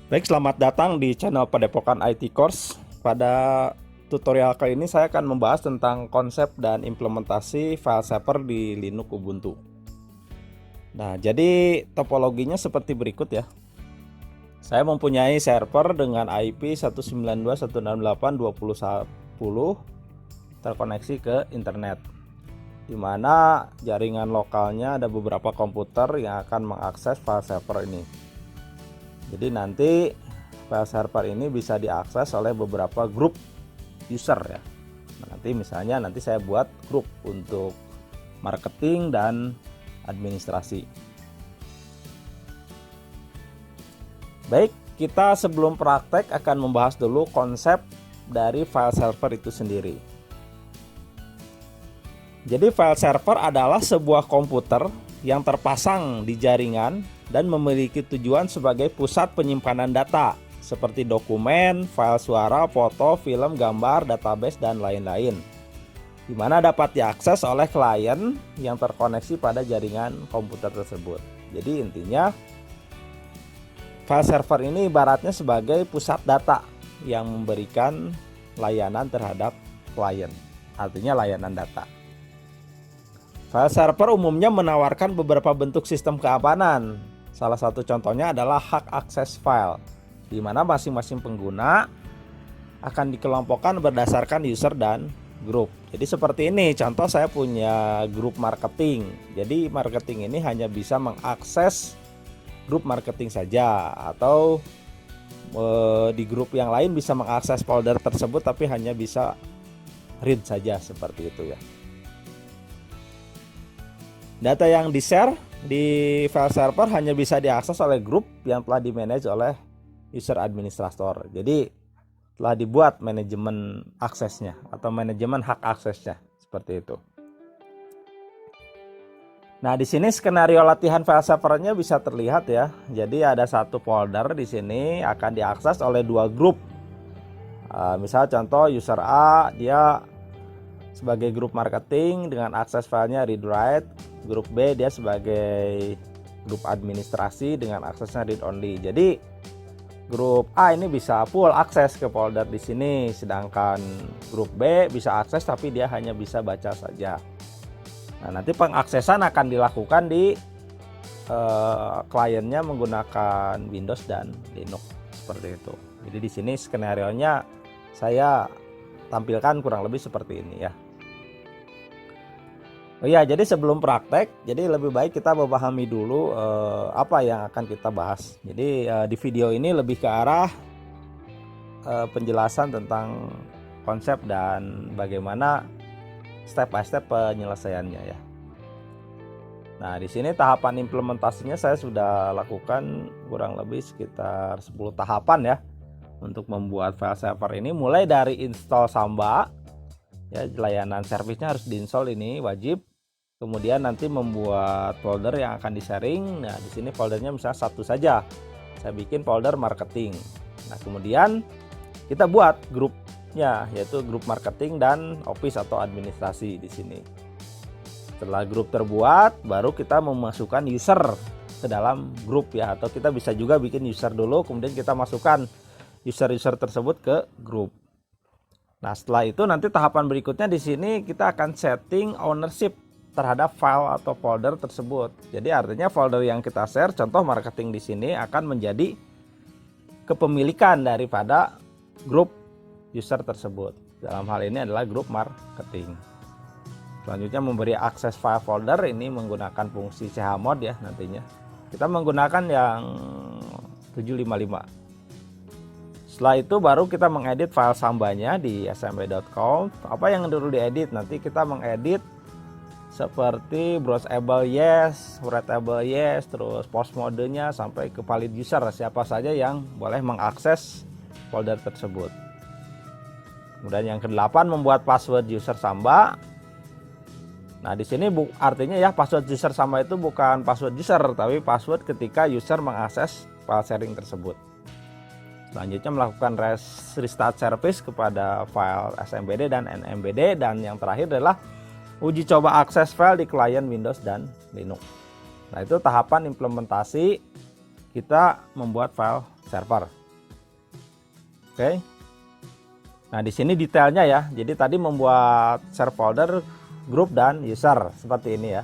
Baik, selamat datang di channel Padepokan IT Course. Pada tutorial kali ini saya akan membahas tentang konsep dan implementasi file server di Linux Ubuntu. Nah, jadi topologinya seperti berikut ya. Saya mempunyai server dengan IP 192.168.20.10 terkoneksi ke internet, di mana jaringan lokalnya ada beberapa komputer yang akan mengakses file server ini. Jadi nanti file server ini bisa diakses oleh beberapa grup user ya. Nah, nanti saya buat grup untuk marketing dan administrasi. Baik, kita sebelum praktek akan membahas dulu konsep dari file server itu sendiri. Jadi file server adalah sebuah komputer yang terpasang di jaringan dan memiliki tujuan sebagai pusat penyimpanan data seperti dokumen, file suara, foto, film, gambar, database, dan lain-lain, di mana dapat diakses oleh klien yang terkoneksi pada jaringan komputer tersebut. Jadi intinya file server ini ibaratnya sebagai pusat data yang memberikan layanan terhadap klien, artinya layanan data. File server umumnya menawarkan beberapa bentuk sistem keamanan. Salah satu contohnya adalah hak akses file, di mana masing-masing pengguna akan dikelompokkan berdasarkan user dan grup. Jadi seperti ini, contoh saya punya grup marketing. Jadi marketing ini hanya bisa mengakses grup marketing saja, atau di grup yang lain bisa mengakses folder tersebut tapi hanya bisa read saja, seperti itu ya. Data yang di-share di file server hanya bisa diakses oleh grup yang telah di-manage oleh user administrator. Jadi telah dibuat manajemen aksesnya atau manajemen hak aksesnya, seperti itu. Nah, di sini skenario latihan file servernya bisa terlihat ya. Jadi ada satu folder di sini akan diakses oleh dua grup. Misal contoh user A, dia sebagai grup marketing dengan akses filenya read write. Grup B dia sebagai grup administrasi dengan aksesnya read only. Jadi grup A ini bisa full akses ke folder di sini, sedangkan grup B bisa akses tapi dia hanya bisa baca saja. Nah, nanti pengaksesan akan dilakukan di kliennya menggunakan Windows dan Linux, seperti itu. Jadi di sini skenarionya saya tampilkan kurang lebih seperti ini ya. Oh iya, jadi sebelum praktek, jadi lebih baik kita memahami dulu apa yang akan kita bahas. Jadi di video ini lebih ke arah penjelasan tentang konsep dan bagaimana step by step penyelesaiannya ya. Nah, di sini tahapan implementasinya saya sudah lakukan kurang lebih sekitar 10 tahapan ya untuk membuat file server ini, mulai dari install Samba ya, layanan servisnya harus diinstal, ini wajib. Kemudian nanti membuat folder yang akan di-sharing. Nah, di sini foldernya misalnya satu saja. Saya bikin folder marketing. Nah, kemudian kita buat grupnya, yaitu grup marketing dan office atau administrasi di sini. Setelah grup terbuat, baru kita memasukkan user ke dalam grup ya, atau kita bisa juga bikin user dulu, kemudian kita masukkan user-user tersebut ke grup. Nah, setelah itu nanti tahapan berikutnya di sini kita akan setting ownership terhadap file atau folder tersebut. Jadi artinya folder yang kita share, contoh marketing di sini, akan menjadi kepemilikan daripada grup user tersebut. Dalam hal ini adalah grup marketing. Selanjutnya memberi akses file folder, ini menggunakan fungsi chmod ya nantinya. Kita menggunakan yang 755. Setelah itu baru kita mengedit file sambanya di smb.com. Apa yang dulu diedit? Nanti kita mengedit seperti browsable yes, writable yes, terus post modenya sampai ke valid user, siapa saja yang boleh mengakses folder tersebut. Kemudian yang ke-8 membuat password user Samba. Nah, di sini artinya ya, password user Samba itu bukan password user, tapi password ketika user mengakses file sharing tersebut. Selanjutnya melakukan restart service kepada file SMBD dan NMBD, dan yang terakhir adalah uji coba akses file di klien Windows dan Linux. Nah, itu tahapan implementasi kita membuat file server. Oke. Nah, di sini detailnya ya. Jadi tadi membuat share folder, grup dan user seperti ini ya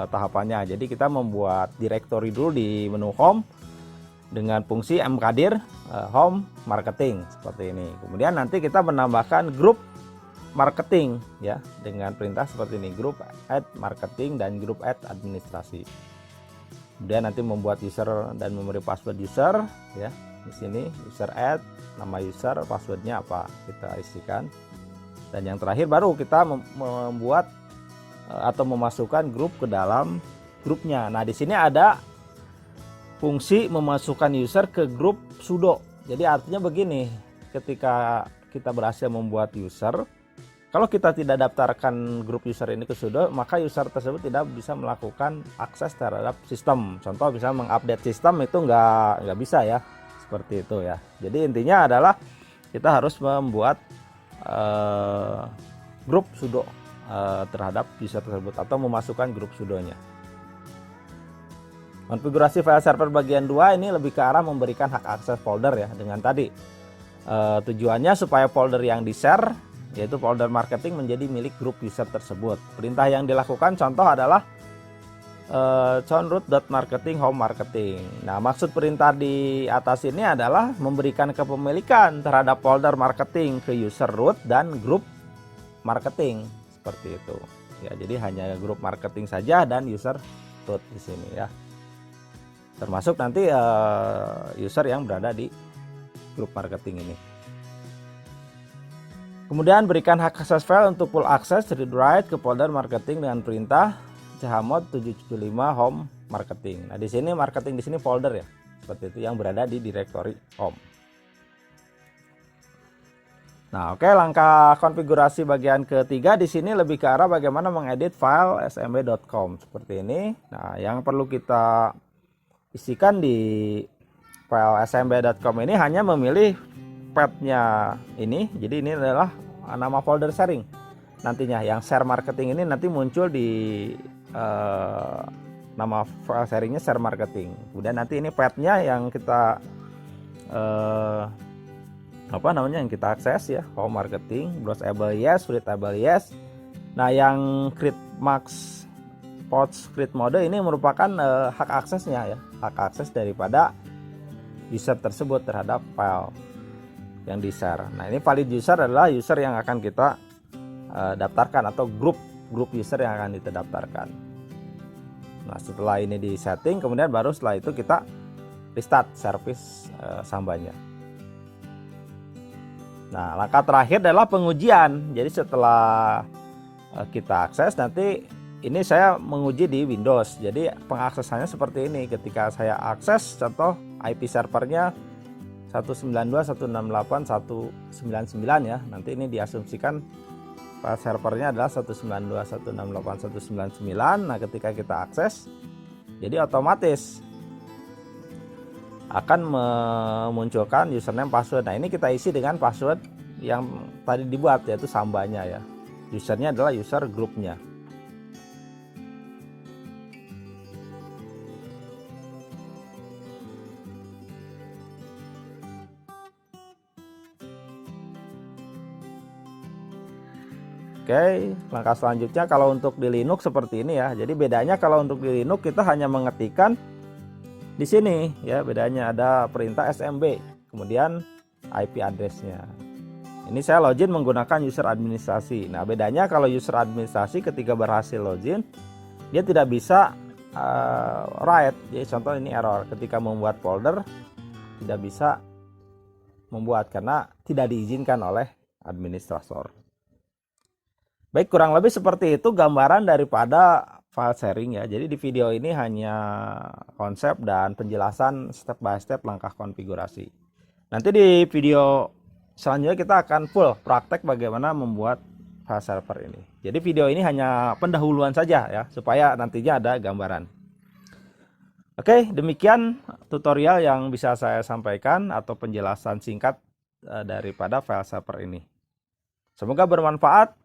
tahapannya. Jadi kita membuat directory dulu di menu home dengan fungsi mkdir home marketing seperti ini. Kemudian nanti kita menambahkan grup marketing ya dengan perintah seperti ini, grup add marketing dan grup add administrasi. Kemudian nanti membuat user dan memberi password user ya. Di sini user add, nama user, passwordnya apa kita isikan. Dan yang terakhir baru kita membuat atau memasukkan grup ke dalam grupnya. Nah, di sini ada fungsi memasukkan user ke grup sudo. Jadi artinya begini, ketika kita berhasil membuat user, kalau kita tidak daftarkan grup user ini ke sudo, maka user tersebut tidak bisa melakukan akses terhadap sistem. Contoh bisa mengupdate sistem itu nggak bisa ya, seperti itu ya. Jadi intinya adalah kita harus membuat grup sudo terhadap user tersebut atau memasukkan grup sudonya. Konfigurasi file server bagian 2 ini lebih ke arah memberikan hak akses folder ya, dengan tadi tujuannya supaya folder yang di-share yaitu folder marketing menjadi milik grup user tersebut. Perintah yang dilakukan contoh adalah root.marketing home marketing. Nah, maksud perintah di atas ini adalah memberikan kepemilikan terhadap folder marketing ke user root dan grup marketing seperti itu. Ya, jadi hanya grup marketing saja dan user root di sini ya. Termasuk nanti user yang berada di grup marketing ini. Kemudian berikan hak akses file untuk full access read write ke folder marketing dengan perintah chmod 775 home marketing. Nah, di sini marketing di sini folder ya. Seperti itu yang berada di directory home. Nah, oke, langkah konfigurasi bagian ketiga di sini lebih ke arah bagaimana mengedit file smb.com seperti ini. Nah, yang perlu kita isikan di file smb.com ini hanya memilih path-nya ini. Jadi ini adalah nama folder sharing. Nantinya yang share marketing ini nanti muncul di nama file sharingnya share marketing. Kemudian nanti ini path-nya yang kita yang kita akses ya, home marketing, browsable yes, readable yes. Nah, yang create max pouch create mode ini merupakan hak aksesnya ya, hak akses daripada user tersebut terhadap file yang di-share. Nah, ini valid user adalah user yang akan kita daftarkan atau grup user yang akan kita daftarkan. Nah, setelah ini di setting, kemudian baru setelah itu kita restart service Sambanya. Nah, langkah terakhir adalah pengujian. Jadi setelah kita akses, nanti ini saya menguji di Windows. Jadi pengaksesannya seperti ini. Ketika saya akses, contoh IP servernya 192.168.199 ya. Nanti ini diasumsikan file servernya adalah 192.168.199. Nah, ketika kita akses, jadi otomatis akan memunculkan username password. Nah, ini kita isi dengan password yang tadi dibuat, yaitu Sambanya ya. Usernya adalah user grupnya. Oke, langkah selanjutnya kalau untuk di Linux seperti ini ya. Jadi bedanya kalau untuk di Linux kita hanya mengetikkan di sini ya, bedanya ada perintah smb, kemudian IP address-nya. Ini saya login menggunakan user administrasi. Nah, bedanya kalau user administrasi ketika berhasil login, dia tidak bisa write. Jadi contoh ini error, ketika membuat folder tidak bisa membuat karena tidak diizinkan oleh administrator. Baik, kurang lebih seperti itu gambaran daripada file sharing ya. Jadi di video ini hanya konsep dan penjelasan step by step langkah konfigurasi. Nanti di video selanjutnya kita akan full praktek bagaimana membuat file server ini. Jadi video ini hanya pendahuluan saja ya, supaya nantinya ada gambaran. Oke, demikian tutorial yang bisa saya sampaikan atau penjelasan singkat daripada file server ini. Semoga bermanfaat.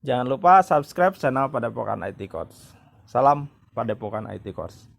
Jangan lupa subscribe channel Padepokan IT Course. Salam Padepokan IT Course.